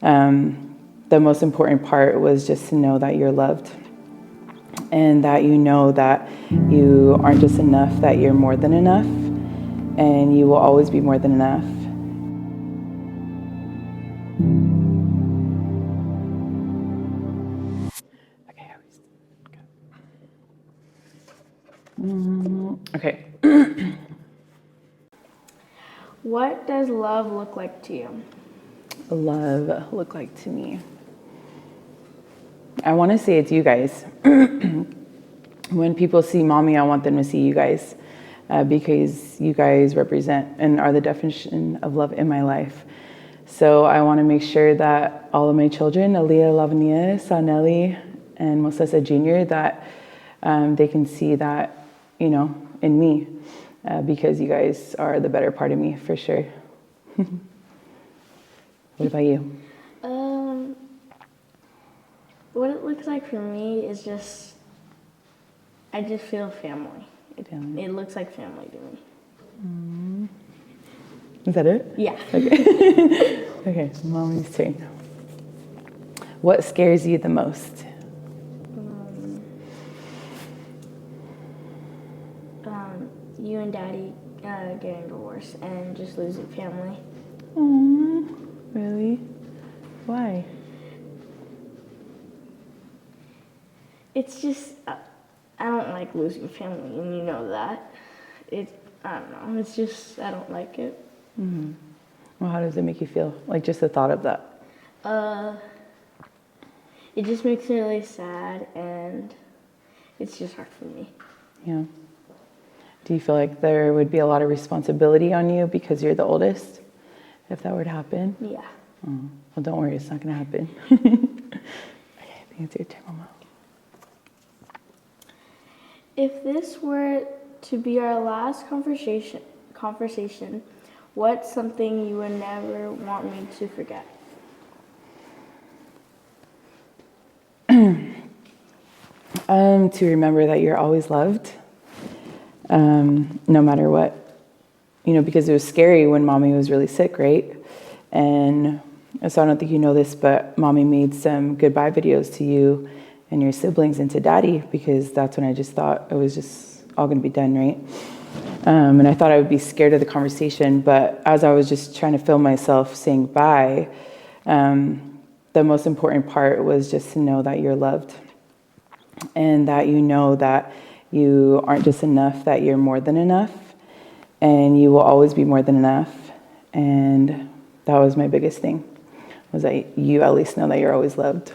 The most important part was just to know that you're loved and that you know that you aren't just enough, that you're more than enough, and you will always be more than enough. Okay. What does love look like to you? Love look like to me? I want to say it's you guys. When people see mommy, I want them to see you guys because you guys represent and are the definition of love in my life. So I want to make sure that all of my children, Aaliyah, Lavania, Chanelle, and Mosessa Jr., that they can see that, in me because you guys are the better part of me for sure. What about you? What it looks like for me is I just feel family. It looks like family to me. Is that it? Yeah. Okay. Okay, mommy's turn. What scares you the most? You and Daddy getting divorced and just losing family. Really? Why? It's just, I don't like losing family, and you know that. I don't know, it's just, I don't like it. Mm-hmm. Well, how does it make you feel? Like just the thought of that? It just makes me really sad, and it's just hard for me. Yeah. Do you feel like there would be a lot of responsibility on you because you're the oldest, if that were to happen? Yeah. Oh. Well, don't worry, it's not going to happen. Okay, I think it's your turn, Mama. If this were to be our last conversation, what's something you would never want me to forget? To remember that you're always loved, no matter what. Because it was scary when mommy was really sick, right? And so I don't think you know this, but mommy made some goodbye videos to you and your siblings and to daddy, because that's when I just thought it was just all going to be done, right? And I thought I would be scared of the conversation, but as I was just trying to film myself saying bye, the most important part was just to know that you're loved and that you know that you aren't just enough, that you're more than enough, and you will always be more than enough. And that was my biggest thing, was that you at least know that you're always loved.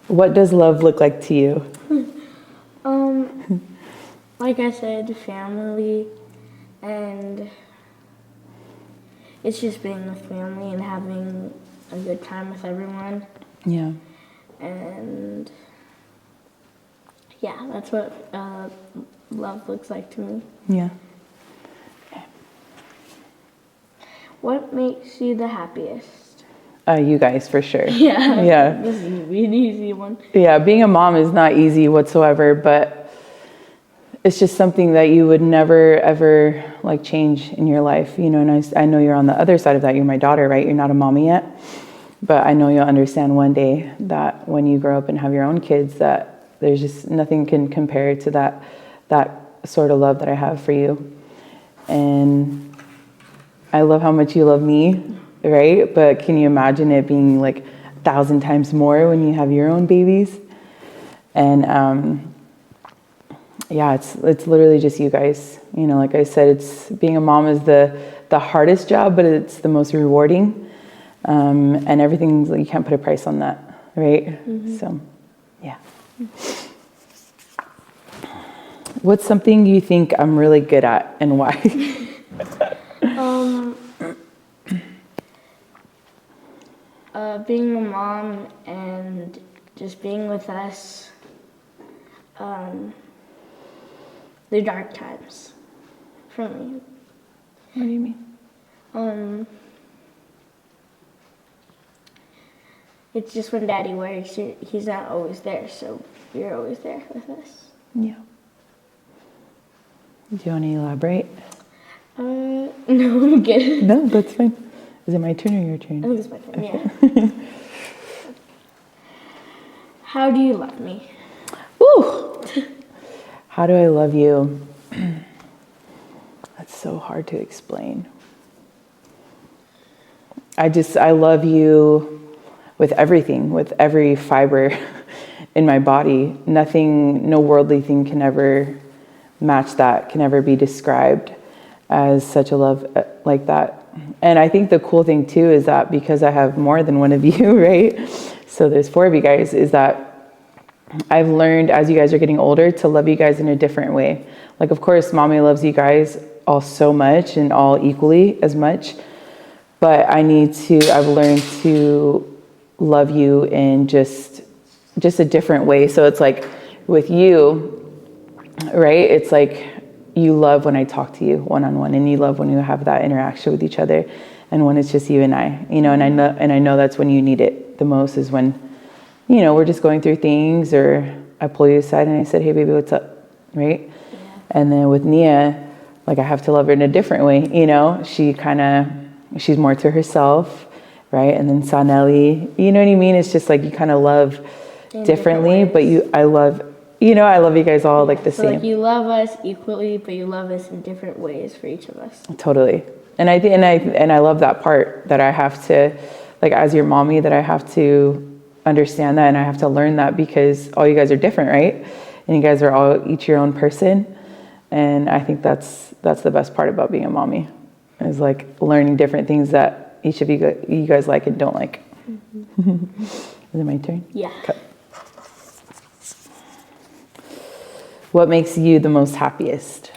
What does love look like to you? Like I said, family, and it's just being with family and having a good time with everyone. Yeah. And yeah, that's what love looks like to me. Yeah. What makes you the happiest? You guys, for sure. Yeah. Yeah. This is an easy one. Yeah, being a mom is not easy whatsoever, but it's just something that you would never, ever change in your life, and I know you're on the other side of that. You're my daughter, right? You're not a mommy yet, but I know you'll understand one day that when you grow up and have your own kids, that there's just nothing can compare to that sort of love that I have for you. And I love how much you love me, right? But can you imagine it being 1,000 times more when you have your own babies? And yeah, it's literally just you guys. Like I said, being a mom is the hardest job, but it's the most rewarding. And everything, you can't put a price on that, right? Mm-hmm. So, yeah. What's something you think I'm really good at, and why? Being a mom and just being with us. The dark times for me. What do you mean? It's just when Daddy works, he's not always there, so you're always there with us. Yeah. Do you want to elaborate? No, I'm good. No, that's fine. Is it my turn or your turn? I think it's my turn, yeah. How do you love me? Woo! How do I love you? That's so hard to explain. I love you with everything, with every fiber in my body. Nothing, no worldly thing can ever match that, can ever be described as such a love like that. And I think the cool thing too is that because I have more than one of you, right? So there's 4 of you guys, is that I've learned as you guys are getting older to love you guys in a different way. Like, of course, mommy loves you guys all so much and all equally as much. But I've learned to love you in just a different way. So it's like with you, right? It's like you love when I talk to you one-on-one, and you love when you have that interaction with each other, and when it's just you and I, and I know that's when you need it the most, is when, we're just going through things, or I pull you aside and I said, hey baby, what's up? Right? Yeah. And then with Nia, like I have to love her in a different way. She's more to herself, right? And then Chanelle, you know what I mean? It's just like you kind of love differently, but I love you guys all like the same. Like you love us equally, but you love us in different ways for each of us. Totally. And I love that part, that I have to, like as your mommy, that I have to understand that, and I have to learn that, because all you guys are different, right? And you guys are all each your own person. And I think that's the best part about being a mommy, is like learning different things that each of you guys like and don't like. Mm-hmm. Is it my turn? Yeah. Okay. What makes you the most happiest?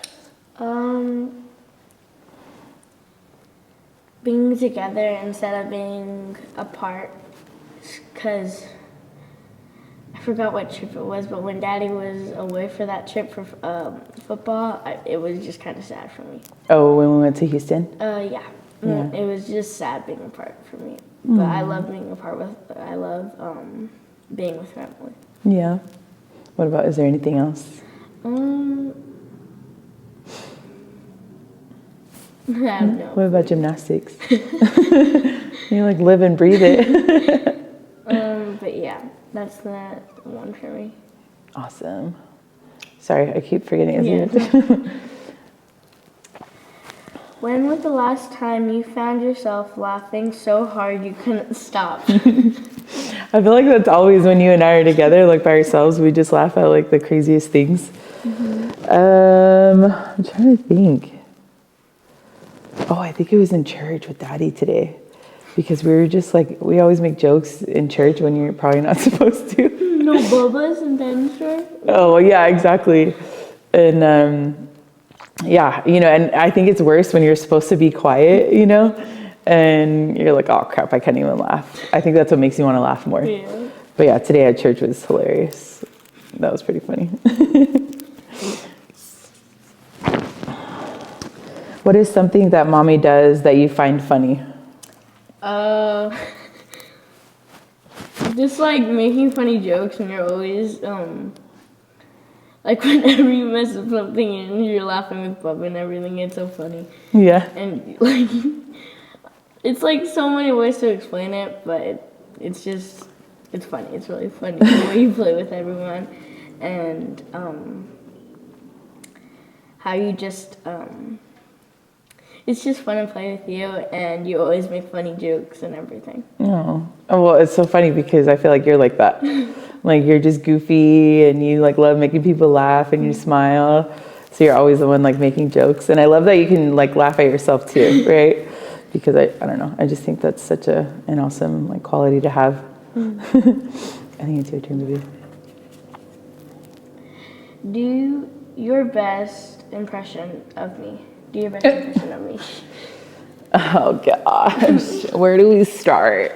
Being together instead of being apart. Because I forgot what trip it was, but when Daddy was away for that trip for football, it was just kind of sad for me. Oh, when we went to Houston? Yeah. It was just sad being apart for me. But I love being being with family. Yeah. What about, is there anything else? I don't know. What about gymnastics? You like live and breathe it. But yeah, that's the one for me. Awesome. Sorry, I keep forgetting. Yeah. When was the last time you found yourself laughing so hard you couldn't stop? I feel like that's always when you and I are together, like by ourselves, we just laugh at like the craziest things. Mm-hmm. I'm trying to think. Oh, I think it was in church with Daddy today, because we were just like, we always make jokes in church when you're probably not supposed to. No bubbas and dinosaurs? Oh, well, yeah, exactly. And yeah, and I think it's worse when you're supposed to be quiet, and you're like, oh crap, I can't even laugh. I think that's what makes you want to laugh more. Yeah. But yeah, today at church was hilarious. That was pretty funny. What is something that mommy does that you find funny? Just like making funny jokes, and you're always like whenever you mess up something and you're laughing with Bubba and everything, it's so funny. Yeah. And like it's like so many ways to explain it, but it's funny. It's really funny the way you play with everyone, and how you just it's just fun to play with you, and you always make funny jokes and everything. Oh, well, it's so funny because I feel like you're like that. Like you're just goofy, and you like love making people laugh, and you smile. So you're always the one like making jokes, and I love that you can like laugh at yourself too, right? Because I don't know, I just think that's such an awesome like quality to have. I think it's your turn, baby. Do your best impression of me. Do your best impression of me. Oh gosh, where do we start?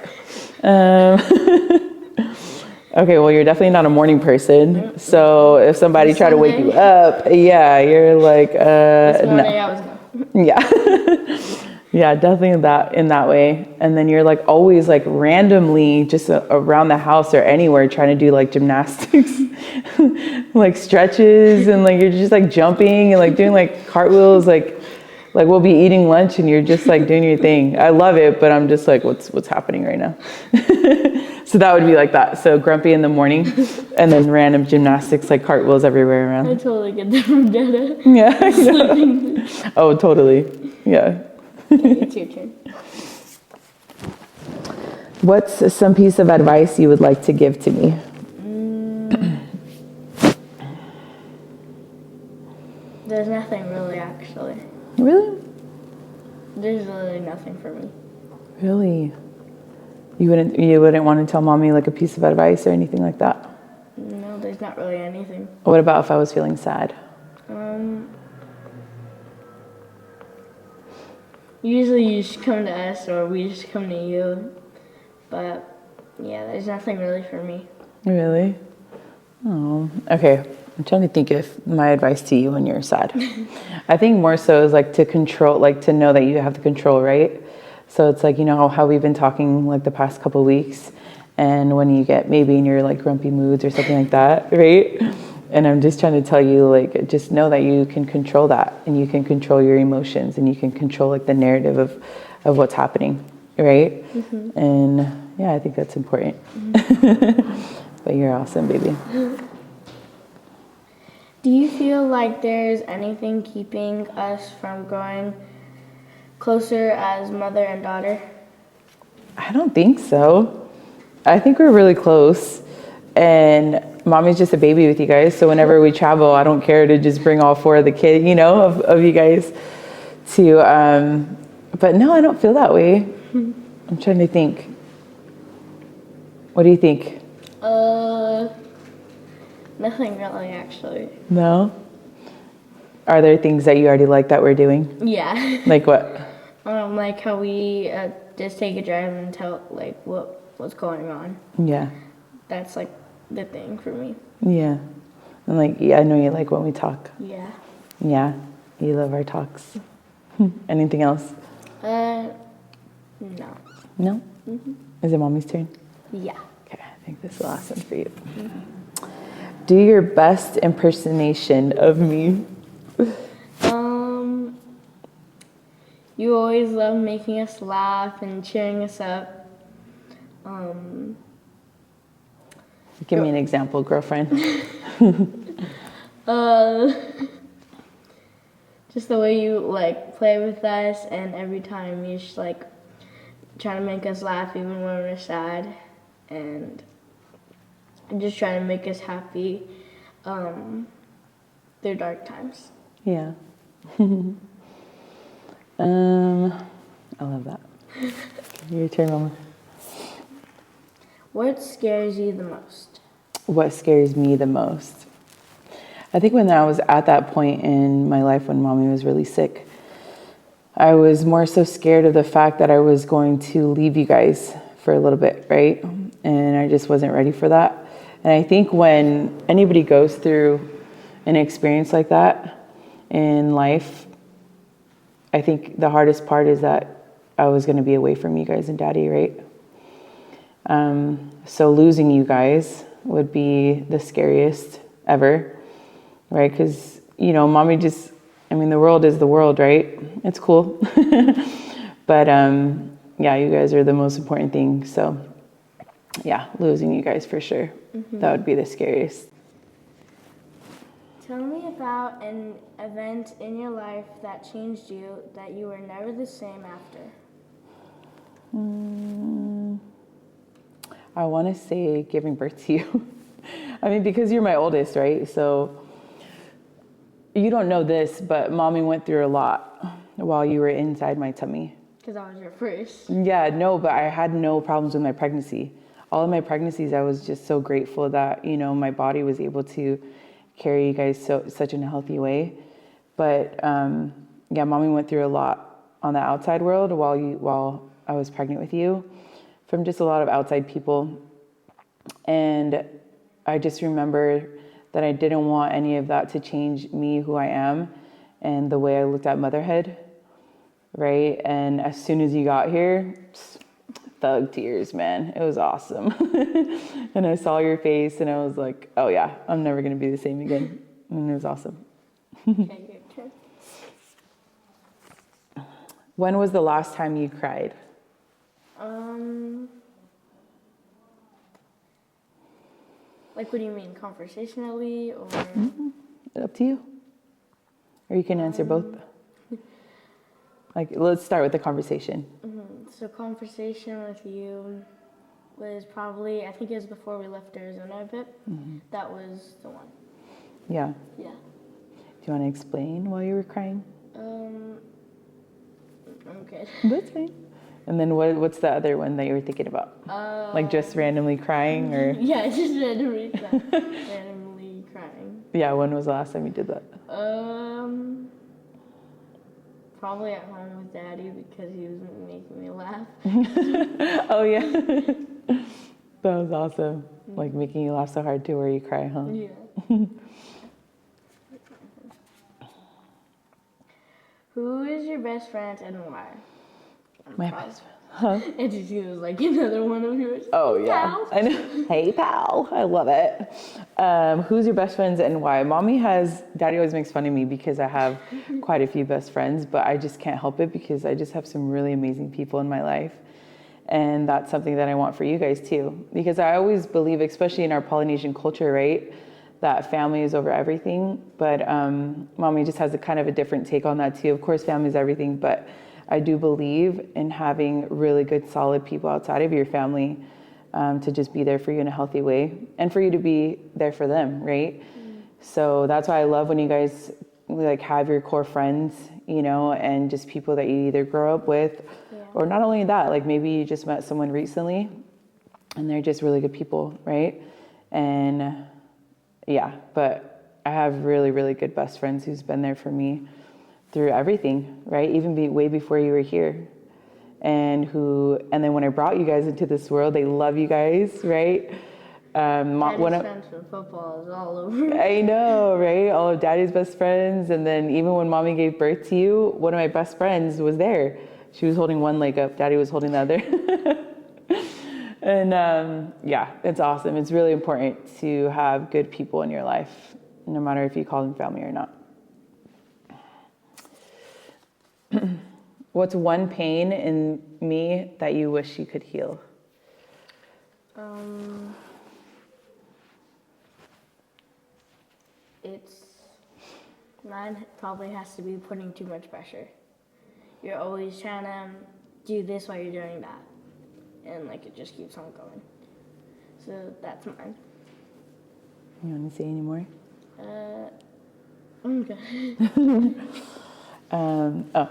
Okay, well, you're definitely not a morning person. So if somebody tried to wake you up, yeah, you're like, this morning no. I was no. Yeah. Yeah, definitely in that way. And then you're like always like randomly just around the house or anywhere trying to do like gymnastics, like stretches, and like you're just like jumping and like doing like cartwheels, like Like we'll be eating lunch and you're just like doing your thing. I love it, but I'm just like, what's happening right now? So that would be like that. So grumpy in the morning and then random gymnastics, like cartwheels everywhere around. I totally get that from Dada. Yeah. I know. Oh, totally. Yeah. Okay, it's your turn. What's some piece of advice you would like to give to me? There's nothing really, actually. Really? There's really nothing for me. Really? You wouldn't want to tell mommy like a piece of advice or anything like that? No, there's not really anything. What about if I was feeling sad? Usually you just come to us or we just come to you. But yeah, there's nothing really for me. Really? Oh, okay. I'm trying to think of my advice to you when you're sad. I think more so is like to control, like to know that you have the control, right? So it's like, you know, how we've been talking like the past couple of weeks, and when you get maybe in your like grumpy moods or something like that, right? And I'm just trying to tell you, like, just know that you can control that, and you can control your emotions, and you can control like the narrative of what's happening, right? Mm-hmm. And yeah, I think that's important. Mm-hmm. But you're awesome, baby. Do you feel like there's anything keeping us from growing closer as mother and daughter? I don't think so. I think we're really close. And mommy's just a baby with you guys. So whenever we travel, I don't care to just bring all four of the kids, you know, of you guys to, but no, I don't feel that way. I'm trying to think. What do you think? Nothing really, actually. No? Are there things that you already like that we're doing? Yeah. Like what? Like how we just take a drive and tell like what's going on. Yeah. That's like the thing for me. Yeah. And like, yeah, I know you like when we talk. Yeah. Yeah. You love our talks. Anything else? No. No? Mm-hmm. Is it mommy's turn? Yeah. Okay, I think this is awesome for you. Mm-hmm. Do your best impersonation of me. You always love making us laugh and cheering us up. Give me an example, girlfriend. Just the way you like play with us, and every time you just like trying to make us laugh even when we're sad, and just trying to make us happy through dark times. Yeah. I love that. Your turn, Mama. What scares you the most? What scares me the most? I think when I was at that point in my life when mommy was really sick, I was more so scared of the fact that I was going to leave you guys for a little bit, right? And I just wasn't ready for that. And I think when anybody goes through an experience like that in life, I think the hardest part is that I was going to be away from you guys and daddy, right? So losing you guys would be the scariest ever, right? Because, you know, mommy just, I mean, the world is the world, right? It's cool. But, yeah, you guys are the most important thing. So, yeah, losing you guys for sure. Mm-hmm. That would be the scariest. Tell me about an event in your life that changed you, that you were never the same after. I want to say giving birth to you. I mean, because you're my oldest, right? So you don't know this, but mommy went through a lot while you were inside my tummy. Because I was your first. Yeah, no, but I had no problems with my pregnancy. All of my pregnancies, I was just so grateful that, you know, my body was able to carry you guys such in a healthy way. But yeah, mommy went through a lot on the outside world while I was pregnant with you, from just a lot of outside people. And I just remember that I didn't want any of that to change me, who I am, and the way I looked at motherhood, right? And as soon as you got here, thug tears, man. It was awesome. And I saw your face and I was like, oh yeah, I'm never going to be the same again. And it was awesome. Okay, your turn. When was the last time you cried? Like, what do you mean, conversationally or? Up to you. Or you can answer both. Like, let's start with the conversation. So conversation with you was probably, I think it was before we left Arizona a bit. That was the one. Yeah. Yeah. Do you want to explain why you were crying? I'm good. That's fine. And then what's the other one that you were thinking about? Like just randomly crying or? Yeah, just randomly crying. Yeah, when was the last time you did that? Probably at home with Daddy because he was making me laugh. Oh yeah. That was awesome. Like making you laugh so hard to where you cry, huh? Yeah. Who is your best friend and why? My best friend. Huh? And she was like another one of yours. Oh yeah. Pal. I know. Hey pal. I love it. Who's your best friends and why? Daddy always makes fun of me because I have quite a few best friends, but I just can't help it because I just have some really amazing people in my life. And that's something that I want for you guys too. Because I always believe, especially in our Polynesian culture, right, that family is over everything. But Mommy just has a kind of a different take on that too. Of course, family is everything, but I do believe in having really good, solid people outside of your family to just be there for you in a healthy way and for you to be there for them, right? So that's why I love when you guys like have your core friends, you know, and just people that you either grow up with or not only that, like maybe you just met someone recently and they're just really good people, right? And yeah, but I have really, really good best friends who's been there for me through everything, right? Even way before you were here. And then when I brought you guys into this world, they love you guys, right? Daddy's friends from football is all over. I know, right? All of Daddy's best friends. And then even when Mommy gave birth to you, one of my best friends was there. She was holding one leg up. Daddy was holding the other. And yeah, it's awesome. It's really important to have good people in your life, no matter if you call them family or not. What's one pain in me that you wish you could heal? Mine probably has to be putting too much pressure. You're always trying to do this while you're doing that. And like it just keeps on going. So that's mine. You want to say any more? Okay.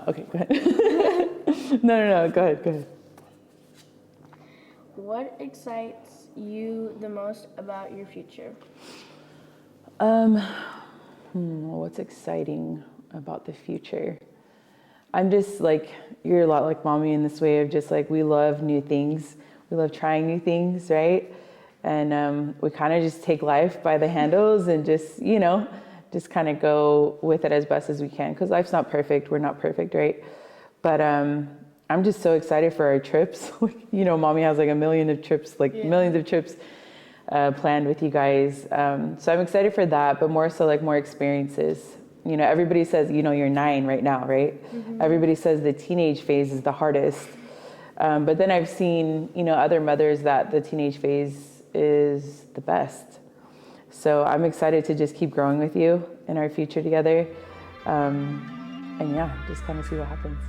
Okay, go ahead. No, go ahead. What excites you the most about your future? What's exciting about the future? I'm just like, you're a lot like Mommy in this way of just like, we love new things. We love trying new things, right? And we kind of just take life by the handles and just, you know, just kind of go with it as best as we can. Because life's not perfect. We're not perfect, right? But I'm just so excited for our trips. You know, Mommy has like a million of trips, millions of trips planned with you guys. So I'm excited for that, but more so like more experiences. You know, everybody says, you know, you're 9 right now, right? Mm-hmm. Everybody says the teenage phase is the hardest. But then I've seen, you know, other mothers that the teenage phase is the best. So I'm excited to just keep growing with you in our future together. And yeah, just kind of see what happens.